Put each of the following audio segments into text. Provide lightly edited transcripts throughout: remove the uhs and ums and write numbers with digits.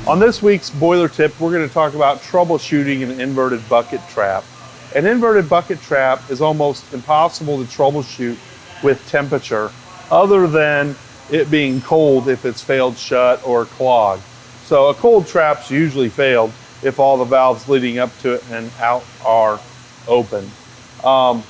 On this week's boiler tip, we're going to talk about troubleshooting an inverted bucket trap. An inverted bucket trap is almost impossible to troubleshoot with temperature, other than it being cold if it's failed shut or clogged. So a cold trap's usually failed if all the valves leading up to it and out are open. But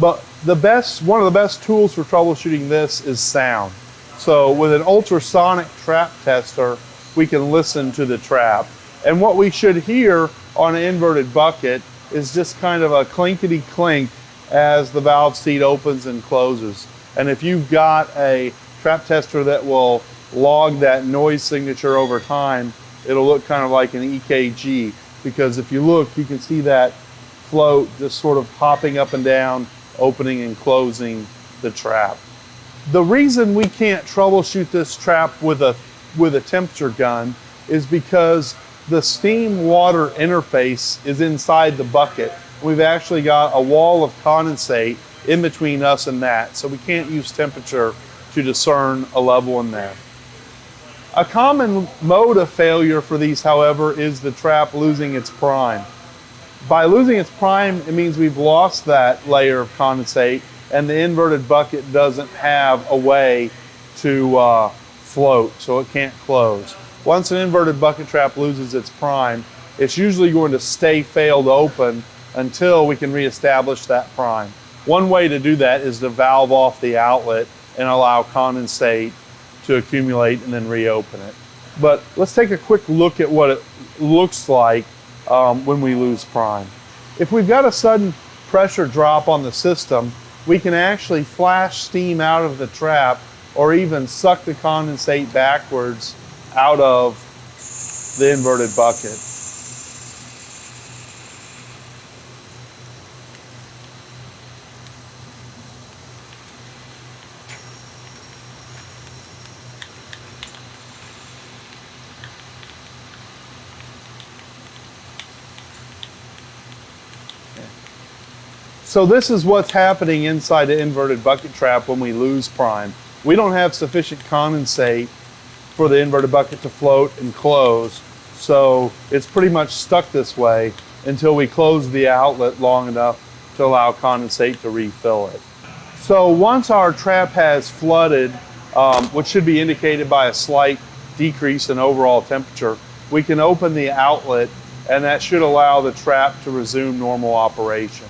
one of the best tools for troubleshooting this is sound. So with an ultrasonic trap tester, we can listen to the trap. And what we should hear on an inverted bucket is just kind of a clinkety clink as the valve seat opens and closes. And if you've got a trap tester that will log that noise signature over time, it'll look kind of like an EKG, because if you look, you can see that float just sort of hopping up and down, opening and closing the trap. The reason we can't troubleshoot this trap with a temperature gun is because the steam water interface is inside the bucket. We've actually got a wall of condensate in between us and that, so we can't use temperature to discern a level in there. A common mode of failure for these, however, is the trap losing its prime. By losing its prime, it means we've lost that layer of condensate and the inverted bucket doesn't have a way to float, so it can't close. Once an inverted bucket trap loses its prime, it's usually going to stay failed open until we can reestablish that prime. One way to do that is to valve off the outlet and allow condensate to accumulate and then reopen it. But let's take a quick look at what it looks like when we lose prime. If we've got a sudden pressure drop on the system, we can actually flash steam out of the trap or even suck the condensate backwards out of the inverted bucket. So this is what's happening inside the inverted bucket trap when we lose prime. We don't have sufficient condensate for the inverted bucket to float and close, so it's pretty much stuck this way until we close the outlet long enough to allow condensate to refill it. So once our trap has flooded, which should be indicated by a slight decrease in overall temperature, we can open the outlet and that should allow the trap to resume normal operation.